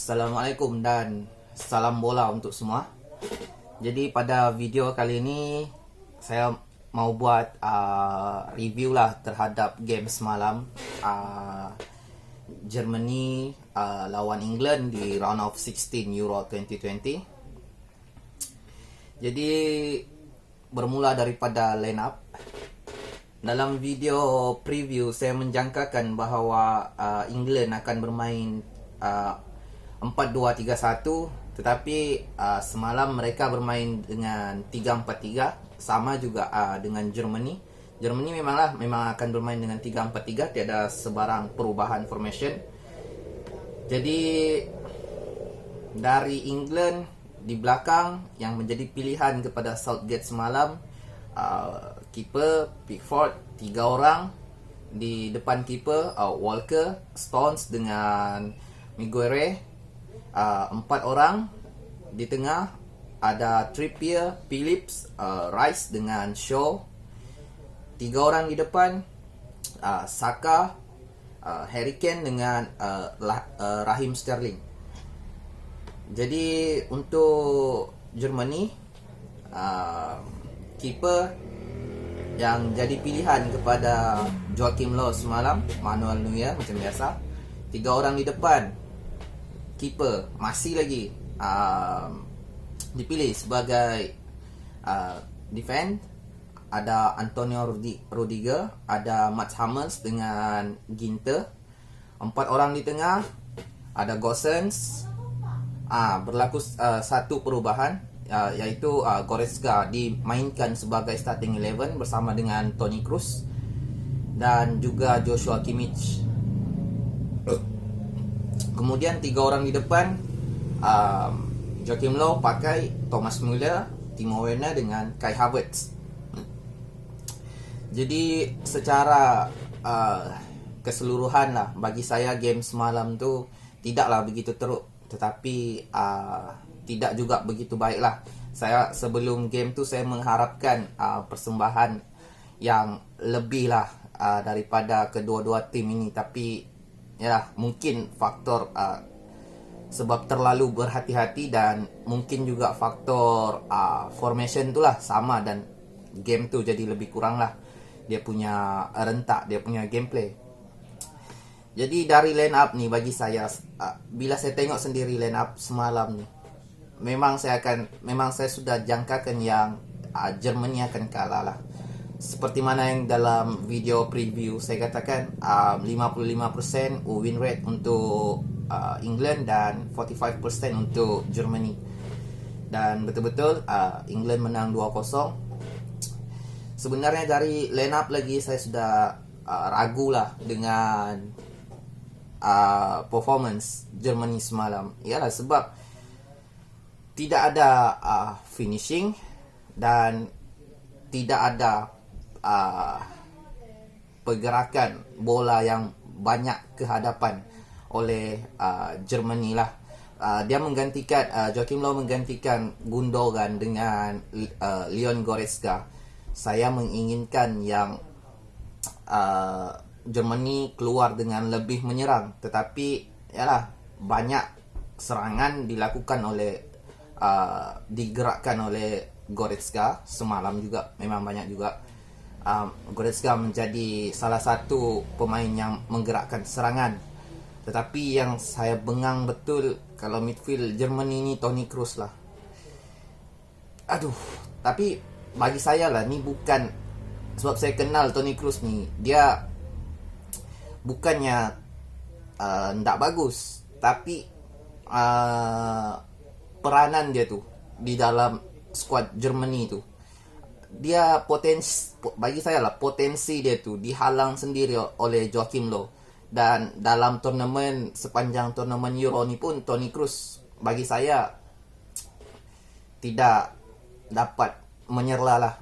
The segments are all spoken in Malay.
Assalamualaikum dan salam bola untuk semua. Jadi pada video kali ini saya mau buat review lah terhadap game semalam, Germany lawan England di round of 16 Euro 2020. Jadi bermula daripada line up. Dalam video preview saya menjangkakan bahawa England akan bermain 4-2-3-1, tetapi semalam mereka bermain dengan 3-4-3, sama juga dengan Germany. Germany memang akan bermain dengan 3-4-3, tiada sebarang perubahan formation. Jadi dari England di belakang yang menjadi pilihan kepada Southgate semalam, keeper Pickford 3 orang, di depan keeper Walker, Stones dengan Maguire 4 orang, di tengah ada Trippier, Phillips, Rice dengan Shaw, 3 orang di depan, Saka, Harry Kane dengan Raheem Sterling. Jadi untuk Germany, keeper yang jadi pilihan kepada Joachim Löw semalam, Manuel Neuer macam biasa. 3 orang di depan, keeper masih lagi dipilih sebagai defend. Ada Antonio Rudiger, ada Mats Hummels dengan Ginter. 4 orang di tengah, ada Gosens. Berlaku satu perubahan, yaitu Goretzka dimainkan sebagai starting 11 bersama dengan Toni Kroos dan juga Joshua Kimmich. Kemudian 3 orang di depan, Joachim Löw pakai Thomas Müller, Timo Werner dengan Kai Havertz. Jadi secara keseluruhan lah, bagi saya game semalam tu tidaklah begitu teruk, tetapi tidak juga begitu baik lah. Saya sebelum game tu saya mengharapkan persembahan yang lebih lah daripada kedua-dua tim ini, tapi ya mungkin faktor sebab terlalu berhati-hati dan mungkin juga faktor formation tu lah sama, dan game tu jadi lebih kurang lah dia punya rentak, dia punya gameplay. Jadi dari line up ni, bagi saya bila saya tengok sendiri line up semalam ni, memang saya sudah jangkakan yang Germany akan kalah lah. Seperti mana yang dalam video preview saya katakan, 55% win rate untuk England dan 45% untuk Germany. Dan betul-betul England menang 2-0. Sebenarnya dari line up lagi saya sudah ragu lah dengan performance Germany semalam. Ialah sebab tidak ada finishing dan tidak ada pergerakan bola yang banyak ke hadapan oleh Germany lah. Dia menggantikan Joachim Löw menggantikan Gundogan dengan Leon Goretzka. Saya menginginkan yang Germany keluar dengan lebih menyerang, tetapi yalah, banyak serangan dilakukan oleh digerakkan oleh Goretzka semalam juga. Memang banyak juga. Goretzka menjadi salah satu pemain yang menggerakkan serangan. Tetapi yang saya bengang betul kalau midfield Germany ni Toni Kroos lah. Tapi bagi saya lah, ni bukan sebab saya kenal Toni Kroos ni, dia bukannya ndak bagus, tapi peranan dia tu di dalam squad Germany tu, dia bagi saya lah potensi dia tu dihalang sendiri oleh Joachim Löw. Dan dalam turnamen, sepanjang turnamen Euro ni pun, Toni Kroos bagi saya tidak dapat menyerlah lah.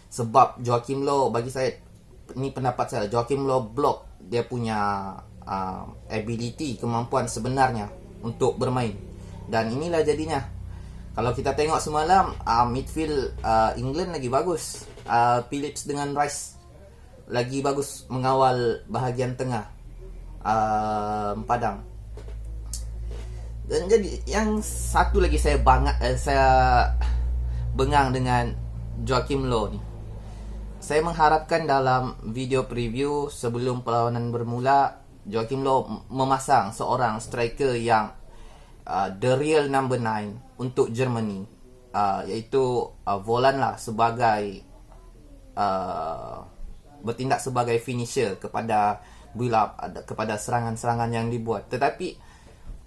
Sebab Joachim Löw, bagi saya, ni pendapat saya, Joachim Löw block dia punya ability, kemampuan sebenarnya untuk bermain. Dan inilah jadinya, kalau kita tengok semalam, midfield England lagi bagus. Phillips dengan Rice lagi bagus mengawal bahagian tengah padang. Dan jadi yang satu lagi saya bengang dengan Joachim Low ni. Saya mengharapkan dalam video preview sebelum perlawanan bermula, Joachim Low memasang seorang striker yang the real number 9 untuk Germany, iaitu Volland lah, sebagai bertindak sebagai finisher kepada build up, kepada serangan-serangan yang dibuat. Tetapi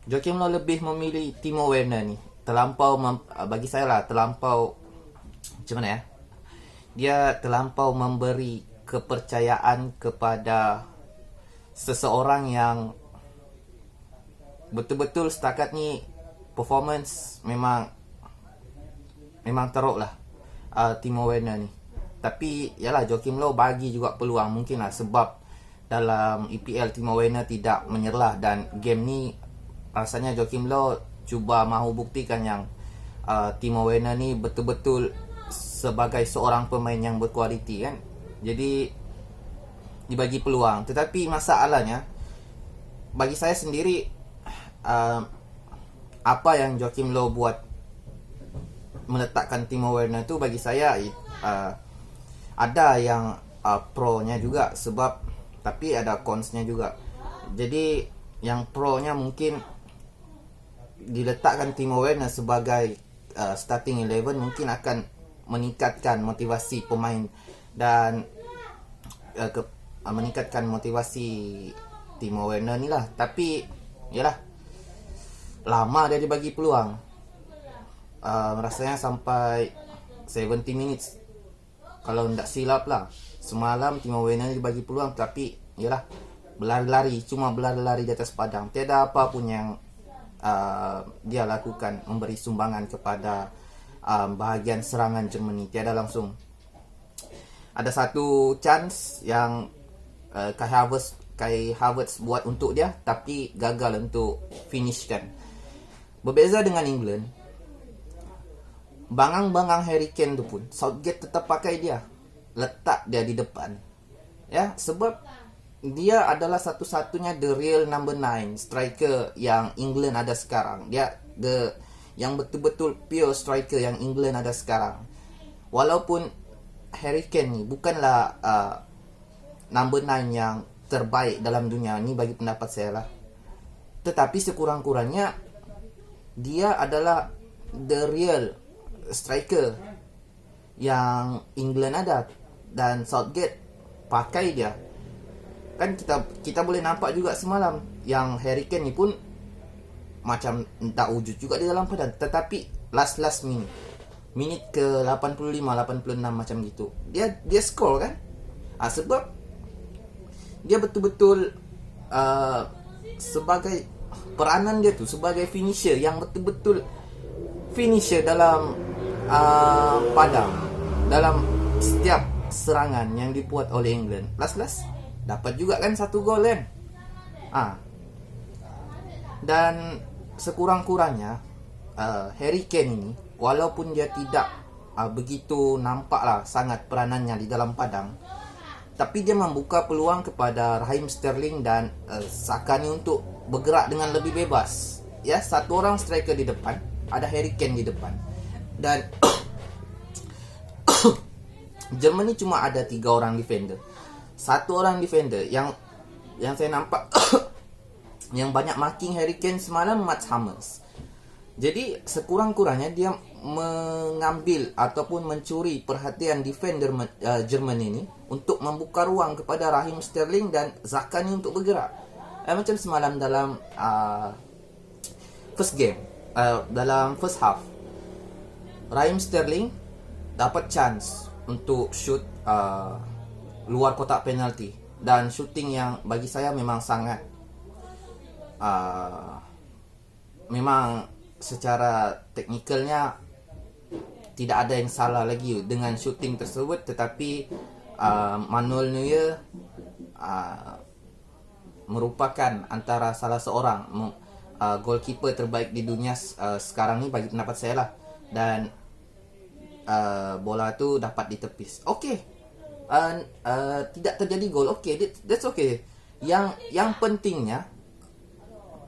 Joachim Low lebih memilih Timo Werner ni. Bagi saya lah, terlampau macam mana ya, dia terlampau memberi kepercayaan kepada seseorang yang betul-betul setakat ni performance memang teruk lah, Timo Werner ni. Tapi yalah, Joachim Low bagi juga peluang, mungkin lah sebab dalam EPL Timo Werner tidak menyerlah, dan game ni rasanya Joachim Low cuba mahu buktikan yang Timo Werner ni betul-betul sebagai seorang pemain yang berkualiti kan. Jadi dibagi peluang. Tetapi masalahnya, bagi saya sendiri, apa yang Joachim Low buat meletakkan Timo Werner tu, bagi saya ada yang pro-nya juga, sebab tapi ada cons-nya juga. Jadi yang pro-nya mungkin diletakkan Timo Werner sebagai starting 11 mungkin akan meningkatkan motivasi pemain dan meningkatkan motivasi Timo Werner ni lah. Tapi yalah, lama dia dibagi peluang, rasanya sampai 70 minutes kalau tidak silap lah. Semalam Timo Werner dibagi peluang, tapi yalah, berlari-lari, cuma berlari-lari di atas padang. Tiada apa pun yang dia lakukan memberi sumbangan kepada bahagian serangan Germany. Tiada langsung. Ada satu chance yang Kai Havertz buat untuk dia, tapi gagal untuk finishkan. Berbeza dengan England, bangang-bangang Harry Kane tu pun Southgate tetap pakai dia, letak dia di depan. Ya, sebab dia adalah satu-satunya the real number 9 striker yang England ada sekarang. Dia yang betul-betul pure striker yang England ada sekarang. Walaupun Harry Kane ni bukanlah number 9 yang terbaik dalam dunia ni bagi pendapat saya lah, tetapi sekurang-kurangnya dia adalah the real striker yang England ada, dan Southgate pakai dia. Kan kita boleh nampak juga semalam yang Harry Kane ni pun macam tak wujud juga di dalam padang, tetapi last minit ke 85 86 macam gitu dia score kan. Sebab dia betul-betul sebagai peranan dia tu sebagai finisher, yang betul-betul finisher dalam padang, dalam setiap serangan yang dibuat oleh England. Last dapat juga kan satu gol kan. Dan sekurang-kurangnya Harry Kane ini, walaupun dia tidak begitu nampaklah sangat peranannya di dalam padang, tapi dia membuka peluang kepada Raheem Sterling dan Saka ni untuk bergerak dengan lebih bebas. Ya, satu orang striker di depan, ada Harry Kane di depan, dan Germany cuma ada 3 orang defender. Satu orang defender yang saya nampak yang banyak marking Harry Kane semalam, Mats Hummels. Jadi sekurang-kurangnya dia mengambil ataupun mencuri perhatian defender Germany ini untuk membuka ruang kepada Raheem Sterling dan Xhaka ni untuk bergerak. Macam semalam dalam first game, dalam first half, Raheem Sterling dapat chance untuk shoot luar kotak penalti, dan shooting yang bagi saya memang sangat memang secara teknikalnya tidak ada yang salah lagi dengan shooting tersebut. Tetapi Manuel Neuer merupakan antara salah seorang goalkeeper terbaik di dunia sekarang ni bagi pendapat saya lah. Dan bola tu dapat ditepis. Tidak terjadi gol. That's okay. Yang pentingnya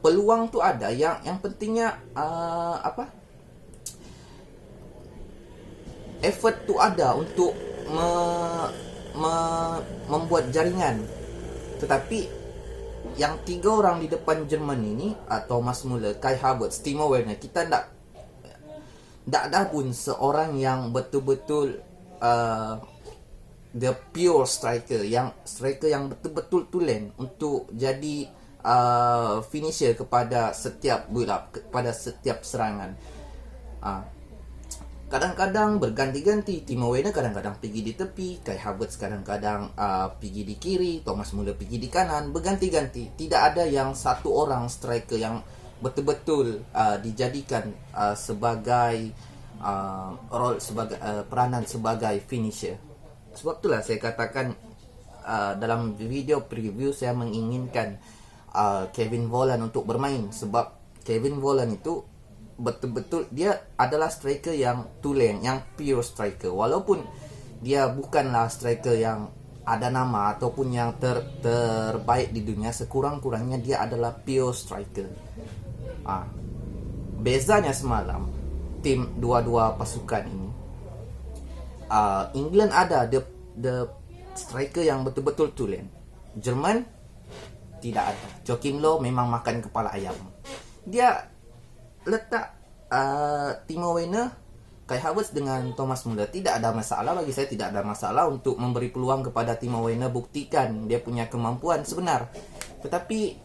peluang tu ada, yang pentingnya effort tu ada untuk membuat jaringan. Tetapi yang 3 orang di depan Jerman ini, Thomas Muller, Kai Havertz, Timo Werner, kita tak ada pun seorang yang betul-betul the pure striker, yang betul-betul tulen untuk jadi finisher kepada setiap build up, kepada setiap serangan. Kadang-kadang berganti-ganti. Timo Werner kadang-kadang pergi di tepi, Kai Havertz kadang-kadang pergi di kiri, Thomas Muller pergi di kanan, berganti-ganti. Tidak ada yang satu orang striker yang betul-betul dijadikan sebagai role, sebagai peranan sebagai finisher. Sebab itulah saya katakan dalam video preview saya menginginkan Kevin Volland untuk bermain, sebab Kevin Volland itu betul-betul dia adalah striker yang tulen, yang pure striker. Walaupun dia bukanlah striker yang ada nama ataupun yang terbaik di dunia, sekurang-kurangnya dia adalah pure striker. Bezanya semalam tim dua-dua pasukan ini, England ada the striker yang betul-betul tulen. Jerman tidak ada. Joachim Low memang makan kepala ayam. Dia letak Timo Werner, Kai Havertz dengan Thomas Muller. Tidak ada masalah, bagi saya tidak ada masalah untuk memberi peluang kepada Timo Werner buktikan dia punya kemampuan sebenar. Tetapi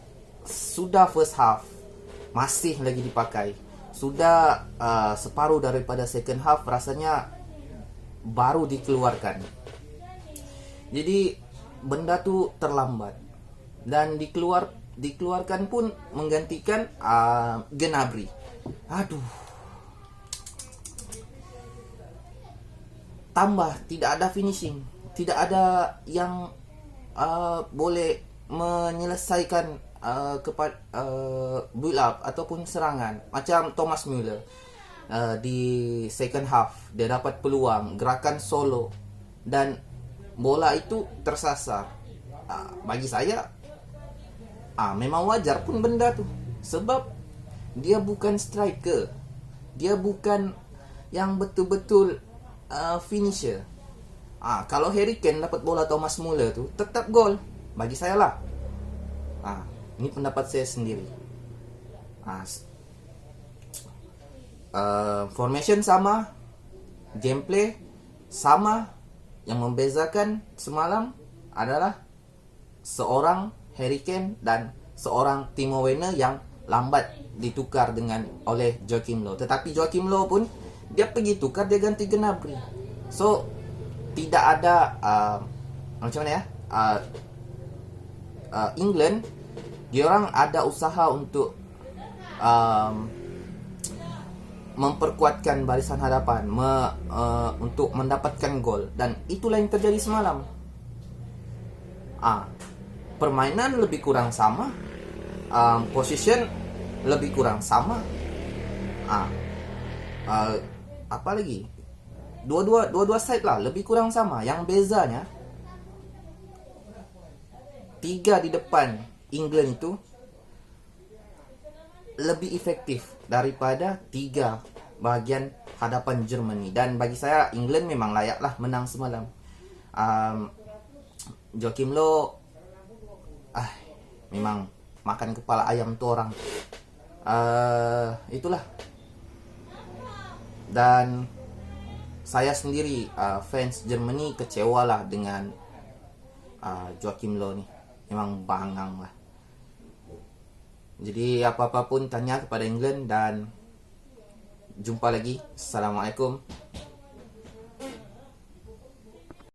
sudah first half masih lagi dipakai, sudah separuh daripada second half rasanya baru dikeluarkan. Jadi benda tu terlambat, dan dikeluarkan pun menggantikan Gnabry. Tambah tidak ada finishing, tidak ada yang boleh menyelesaikan kepada build up ataupun serangan. Macam Thomas Muller di second half, dia dapat peluang gerakan solo dan bola itu tersasar. Bagi saya memang wajar pun benda tu, sebab dia bukan striker, dia bukan yang betul-betul finisher. Kalau Harry Kane dapat bola Thomas Muller tu tetap gol bagi saya lah. Ini pendapat saya sendiri. Formation sama, gameplay sama. Yang membezakan semalam adalah seorang Harry Kane dan seorang Timo Werner yang lambat ditukar oleh Joachim Low. Tetapi Joachim Low pun dia pergi tukar, dia ganti Gnabry. So tidak ada macam mana ya, England diorang ada usaha untuk memperkuatkan barisan hadapan, untuk mendapatkan gol, dan itulah yang terjadi semalam. Permainan lebih kurang sama, position lebih kurang sama. Apa lagi? Dua-dua side lah lebih kurang sama. Yang bezanya 3 di depan England itu lebih efektif daripada 3 bahagian hadapan Germany. Dan bagi saya England memang layaklah menang semalam. Joachim Low memang makan kepala ayam tu orang. Itulah. Dan saya sendiri fans Germany kecewalah dengan Joachim Low ni. Memang bangang lah. Jadi apa-apa pun tanya kepada England, dan jumpa lagi. Assalamualaikum.